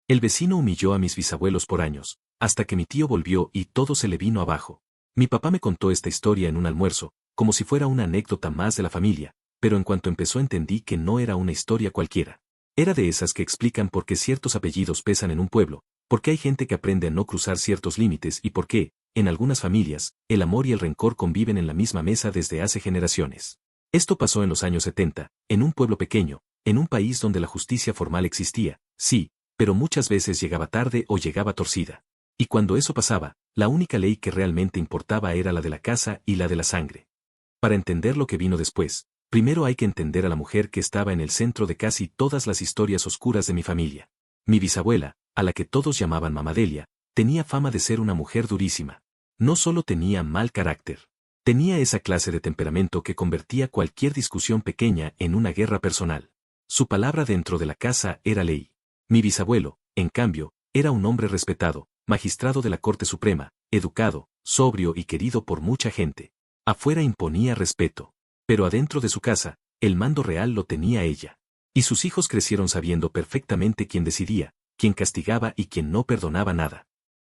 El vecino humilló a mis bisabuelos por años, hasta que mi tío volvió y todo se le vino abajo. Mi papá me contó esta historia en un almuerzo, como si fuera una anécdota más de la familia, pero en cuanto empezó entendí que no era una historia cualquiera. Era de esas que explican por qué ciertos apellidos pesan en un pueblo, por qué hay gente que aprende a no cruzar ciertos límites y por qué, en algunas familias, el amor y el rencor conviven en la misma mesa desde hace generaciones. Esto pasó en los años 70, en un pueblo pequeño, en un país donde la justicia formal existía, sí, pero muchas veces llegaba tarde o llegaba torcida. Y cuando eso pasaba, la única ley que realmente importaba era la de la casa y la de la sangre. Para entender lo que vino después, primero hay que entender a la mujer que estaba en el centro de casi todas las historias oscuras de mi familia. Mi bisabuela, a la que todos llamaban Mamá Delia, tenía fama de ser una mujer durísima. No solo tenía mal carácter, tenía esa clase de temperamento que convertía cualquier discusión pequeña en una guerra personal. Su palabra dentro de la casa era ley. Mi bisabuelo, en cambio, era un hombre respetado, magistrado de la Corte Suprema, educado, sobrio y querido por mucha gente. Afuera imponía respeto, pero adentro de su casa, el mando real lo tenía ella. Y sus hijos crecieron sabiendo perfectamente quién decidía, quién castigaba y quién no perdonaba nada.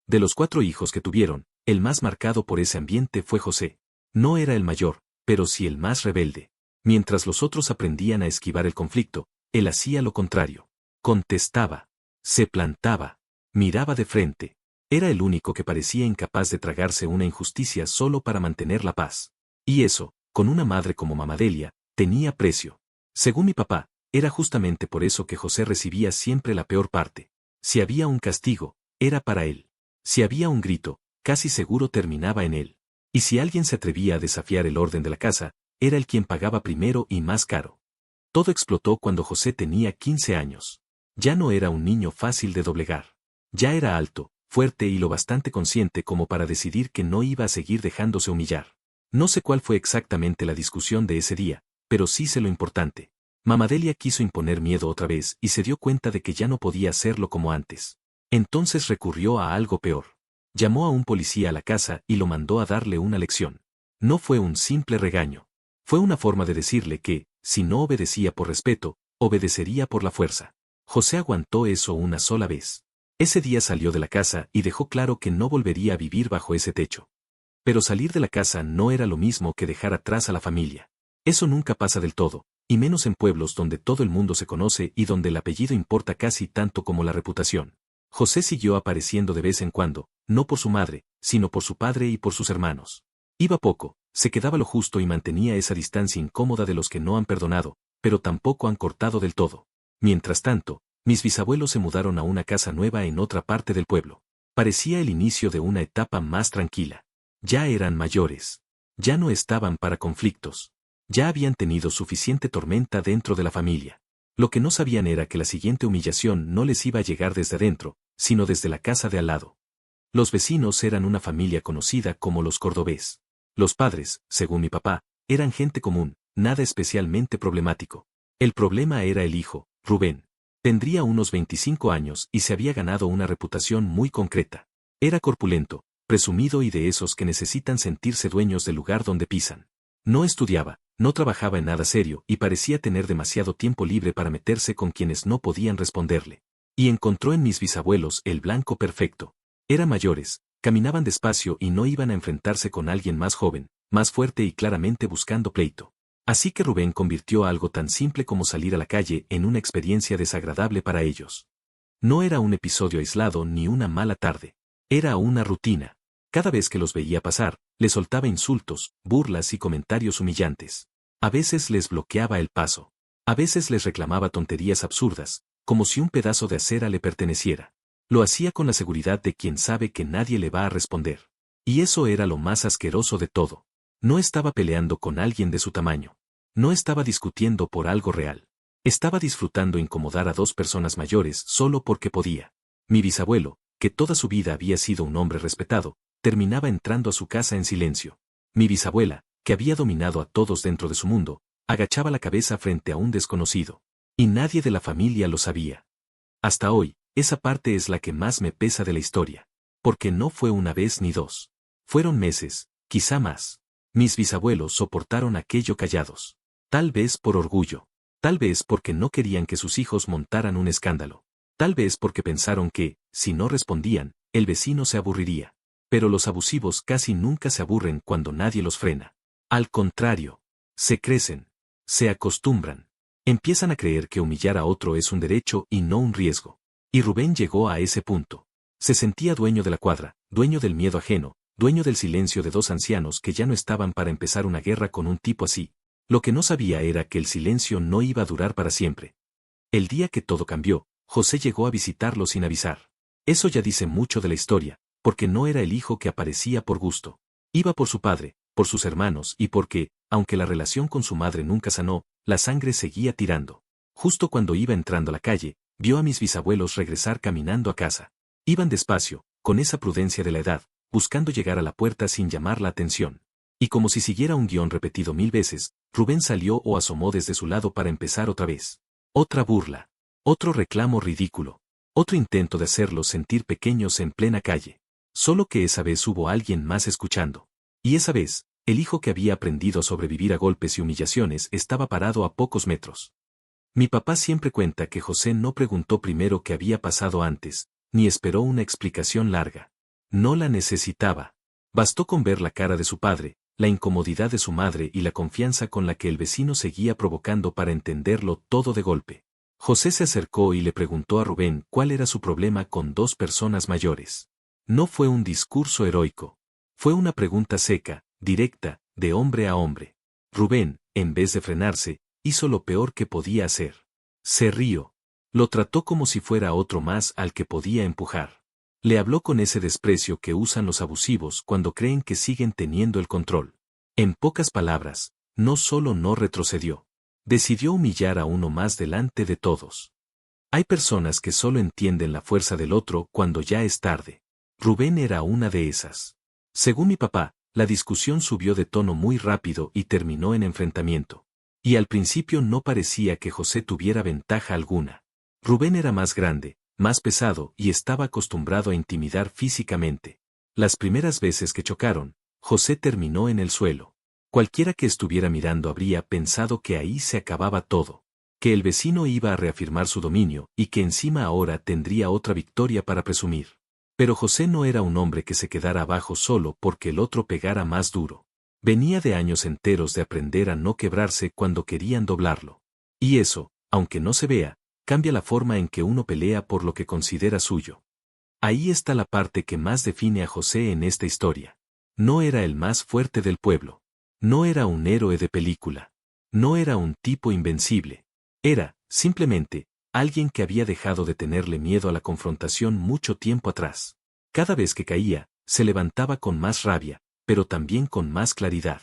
De los 4 hijos que tuvieron, el más marcado por ese ambiente fue José. No era el mayor, pero sí el más rebelde. Mientras los otros aprendían a esquivar el conflicto, él hacía lo contrario. Contestaba, se plantaba, miraba de frente. Era el único que parecía incapaz de tragarse una injusticia solo para mantener la paz. Y eso, con una madre como Mamá Delia, tenía precio. Según mi papá, era justamente por eso que José recibía siempre la peor parte. Si había un castigo, era para él. Si había un grito, casi seguro terminaba en él. Y si alguien se atrevía a desafiar el orden de la casa, era el quien pagaba primero y más caro. Todo explotó cuando José tenía 15 años. Ya no era un niño fácil de doblegar. Ya era alto, fuerte y lo bastante consciente como para decidir que no iba a seguir dejándose humillar. No sé cuál fue exactamente la discusión de ese día, pero sí sé lo importante. Mamá Delia quiso imponer miedo otra vez y se dio cuenta de que ya no podía hacerlo como antes. Entonces recurrió a algo peor. Llamó a un policía a la casa y lo mandó a darle una lección. No fue un simple regaño. Fue una forma de decirle que, si no obedecía por respeto, obedecería por la fuerza. José aguantó eso una sola vez. Ese día salió de la casa y dejó claro que no volvería a vivir bajo ese techo. Pero salir de la casa no era lo mismo que dejar atrás a la familia. Eso nunca pasa del todo, y menos en pueblos donde todo el mundo se conoce y donde el apellido importa casi tanto como la reputación. José siguió apareciendo de vez en cuando, no por su madre, sino por su padre y por sus hermanos. Iba poco, se quedaba lo justo y mantenía esa distancia incómoda de los que no han perdonado, pero tampoco han cortado del todo. Mientras tanto, mis bisabuelos se mudaron a una casa nueva en otra parte del pueblo. Parecía el inicio de una etapa más tranquila. Ya eran mayores. Ya no estaban para conflictos. Ya habían tenido suficiente tormenta dentro de la familia. Lo que no sabían era que la siguiente humillación no les iba a llegar desde adentro, sino desde la casa de al lado. Los vecinos eran una familia conocida como los Cordobés. Los padres, según mi papá, eran gente común, nada especialmente problemático. El problema era el hijo, Rubén. Tendría unos 25 años y se había ganado una reputación muy concreta. Era corpulento, presumido y de esos que necesitan sentirse dueños del lugar donde pisan. No estudiaba, no trabajaba en nada serio y parecía tener demasiado tiempo libre para meterse con quienes no podían responderle. Y encontró en mis bisabuelos el blanco perfecto. Eran mayores, caminaban despacio y no iban a enfrentarse con alguien más joven, más fuerte y claramente buscando pleito. Así que Rubén convirtió algo tan simple como salir a la calle en una experiencia desagradable para ellos. No era un episodio aislado ni una mala tarde. Era una rutina. Cada vez que los veía pasar, les soltaba insultos, burlas y comentarios humillantes. A veces les bloqueaba el paso. A veces les reclamaba tonterías absurdas, como si un pedazo de acera le perteneciera. Lo hacía con la seguridad de quien sabe que nadie le va a responder. Y eso era lo más asqueroso de todo. No estaba peleando con alguien de su tamaño. No estaba discutiendo por algo real. Estaba disfrutando incomodar a 2 personas mayores solo porque podía. Mi bisabuelo, que toda su vida había sido un hombre respetado, terminaba entrando a su casa en silencio. Mi bisabuela, que había dominado a todos dentro de su mundo, agachaba la cabeza frente a un desconocido. Y nadie de la familia lo sabía. Hasta hoy, esa parte es la que más me pesa de la historia. Porque no fue una vez ni 2. Fueron meses, quizá más. Mis bisabuelos soportaron aquello callados. Tal vez por orgullo. Tal vez porque no querían que sus hijos montaran un escándalo. Tal vez porque pensaron que, si no respondían, el vecino se aburriría. Pero los abusivos casi nunca se aburren cuando nadie los frena. Al contrario, se crecen, se acostumbran. Empiezan a creer que humillar a otro es un derecho y no un riesgo. Y Rubén llegó a ese punto. Se sentía dueño de la cuadra, dueño del miedo ajeno, dueño del silencio de dos ancianos que ya no estaban para empezar una guerra con un tipo así. Lo que no sabía era que el silencio no iba a durar para siempre. El día que todo cambió, José llegó a visitarlo sin avisar. Eso ya dice mucho de la historia, porque no era el hijo que aparecía por gusto. Iba por su padre, por sus hermanos y porque, aunque la relación con su madre nunca sanó, la sangre seguía tirando. Justo cuando iba entrando a la calle, vio a mis bisabuelos regresar caminando a casa. Iban despacio, con esa prudencia de la edad, buscando llegar a la puerta sin llamar la atención. Y como si siguiera un guión repetido 1000 veces, Rubén salió o asomó desde su lado para empezar otra vez. Otra burla. Otro reclamo ridículo. Otro intento de hacerlos sentir pequeños en plena calle. Solo que esa vez hubo alguien más escuchando. Y esa vez, el hijo que había aprendido a sobrevivir a golpes y humillaciones estaba parado a pocos metros. Mi papá siempre cuenta que José no preguntó primero qué había pasado antes, ni esperó una explicación larga. No la necesitaba. Bastó con ver la cara de su padre, la incomodidad de su madre y la confianza con la que el vecino seguía provocando para entenderlo todo de golpe. José se acercó y le preguntó a Rubén cuál era su problema con dos personas mayores. No fue un discurso heroico. Fue una pregunta seca, directa, de hombre a hombre. Rubén, en vez de frenarse, hizo lo peor que podía hacer. Se rió. Lo trató como si fuera otro más al que podía empujar. Le habló con ese desprecio que usan los abusivos cuando creen que siguen teniendo el control. En pocas palabras, no solo no retrocedió. Decidió humillar a uno más delante de todos. Hay personas que solo entienden la fuerza del otro cuando ya es tarde. Rubén era una de esas. Según mi papá, la discusión subió de tono muy rápido y terminó en enfrentamiento. Y al principio no parecía que José tuviera ventaja alguna. Rubén era más grande, más pesado y estaba acostumbrado a intimidar físicamente. Las primeras veces que chocaron, José terminó en el suelo. Cualquiera que estuviera mirando habría pensado que ahí se acababa todo, que el vecino iba a reafirmar su dominio y que encima ahora tendría otra victoria para presumir. Pero José no era un hombre que se quedara abajo solo porque el otro pegara más duro. Venía de años enteros de aprender a no quebrarse cuando querían doblarlo. Y eso, aunque no se vea, cambia la forma en que uno pelea por lo que considera suyo. Ahí está la parte que más define a José en esta historia. No era el más fuerte del pueblo. No era un héroe de película. No era un tipo invencible. Era, simplemente, alguien que había dejado de tenerle miedo a la confrontación mucho tiempo atrás. Cada vez que caía, se levantaba con más rabia, pero también con más claridad.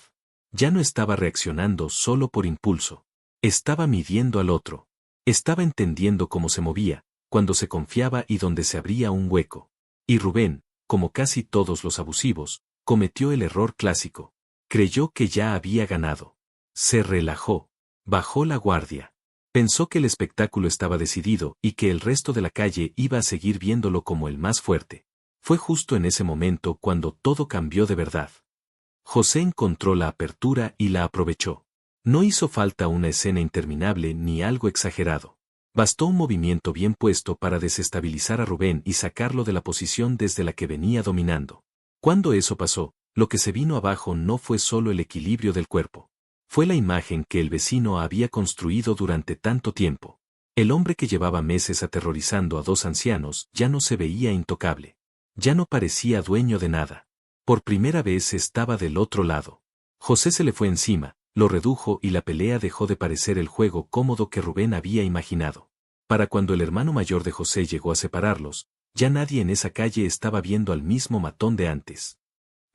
Ya no estaba reaccionando solo por impulso. Estaba midiendo al otro. Estaba entendiendo cómo se movía, cuando se confiaba y donde se abría un hueco. Y Rubén, como casi todos los abusivos, cometió el error clásico. Creyó que ya había ganado. Se relajó. Bajó la guardia. Pensó que el espectáculo estaba decidido y que el resto de la calle iba a seguir viéndolo como el más fuerte. Fue justo en ese momento cuando todo cambió de verdad. José encontró la apertura y la aprovechó. No hizo falta una escena interminable ni algo exagerado. Bastó un movimiento bien puesto para desestabilizar a Rubén y sacarlo de la posición desde la que venía dominando. Cuando eso pasó, lo que se vino abajo no fue solo el equilibrio del cuerpo. Fue la imagen que el vecino había construido durante tanto tiempo. El hombre que llevaba meses aterrorizando a dos ancianos ya no se veía intocable. Ya no parecía dueño de nada. Por primera vez estaba del otro lado. José se le fue encima, lo redujo y la pelea dejó de parecer el juego cómodo que Rubén había imaginado. Para cuando el hermano mayor de José llegó a separarlos, ya nadie en esa calle estaba viendo al mismo matón de antes.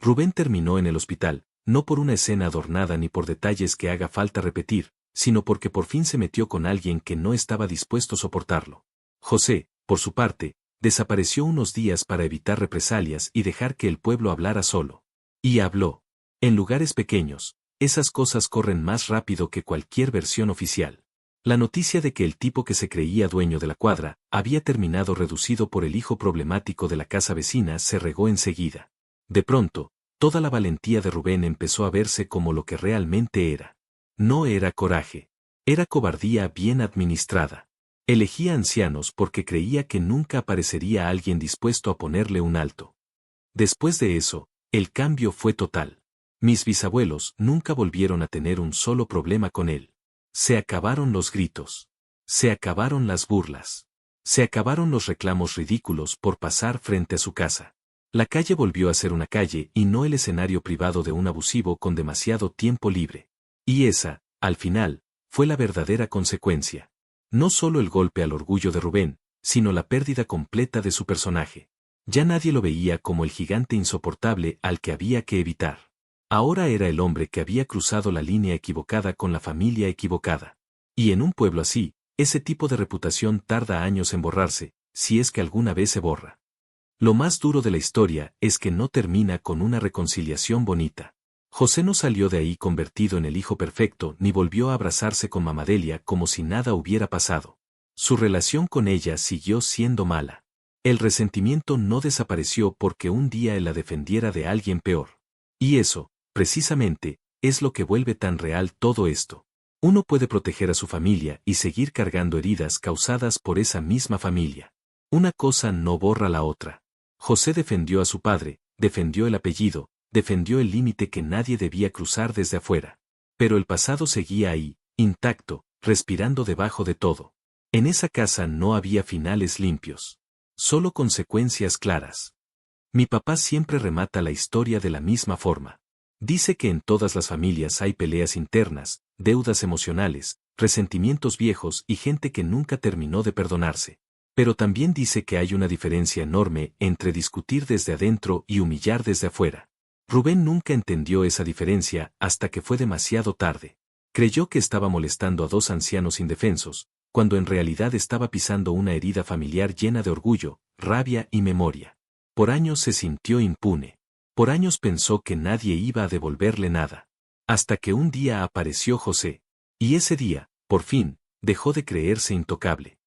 Rubén terminó en el hospital, no por una escena adornada ni por detalles que haga falta repetir, sino porque por fin se metió con alguien que no estaba dispuesto a soportarlo. José, por su parte, desapareció unos días para evitar represalias y dejar que el pueblo hablara solo. Y habló. En lugares pequeños, esas cosas corren más rápido que cualquier versión oficial. La noticia de que el tipo que se creía dueño de la cuadra había terminado reducido por el hijo problemático de la casa vecina se regó enseguida. De pronto, toda la valentía de Rubén empezó a verse como lo que realmente era. No era coraje. Era cobardía bien administrada. Elegía ancianos porque creía que nunca aparecería alguien dispuesto a ponerle un alto. Después de eso, el cambio fue total. Mis bisabuelos nunca volvieron a tener un solo problema con él. Se acabaron los gritos. Se acabaron las burlas. Se acabaron los reclamos ridículos por pasar frente a su casa. La calle volvió a ser una calle y no el escenario privado de un abusivo con demasiado tiempo libre. Y esa, al final, fue la verdadera consecuencia. No solo el golpe al orgullo de Rubén, sino la pérdida completa de su personaje. Ya nadie lo veía como el gigante insoportable al que había que evitar. Ahora era el hombre que había cruzado la línea equivocada con la familia equivocada. Y en un pueblo así, ese tipo de reputación tarda años en borrarse, si es que alguna vez se borra. Lo más duro de la historia es que no termina con una reconciliación bonita. José no salió de ahí convertido en el hijo perfecto ni volvió a abrazarse con Mamadelia como si nada hubiera pasado. Su relación con ella siguió siendo mala. El resentimiento no desapareció porque un día él la defendiera de alguien peor. Y eso, precisamente, es lo que vuelve tan real todo esto. Uno puede proteger a su familia y seguir cargando heridas causadas por esa misma familia. Una cosa no borra la otra. José defendió a su padre, defendió el apellido, defendió el límite que nadie debía cruzar desde afuera. Pero el pasado seguía ahí, intacto, respirando debajo de todo. En esa casa no había finales limpios. Solo consecuencias claras. Mi papá siempre remata la historia de la misma forma. Dice que en todas las familias hay peleas internas, deudas emocionales, resentimientos viejos y gente que nunca terminó de perdonarse. Pero también dice que hay una diferencia enorme entre discutir desde adentro y humillar desde afuera. Rubén nunca entendió esa diferencia hasta que fue demasiado tarde. Creyó que estaba molestando a dos ancianos indefensos, cuando en realidad estaba pisando una herida familiar llena de orgullo, rabia y memoria. Por años se sintió impune. Por años pensó que nadie iba a devolverle nada. Hasta que un día apareció José. Y ese día, por fin, dejó de creerse intocable.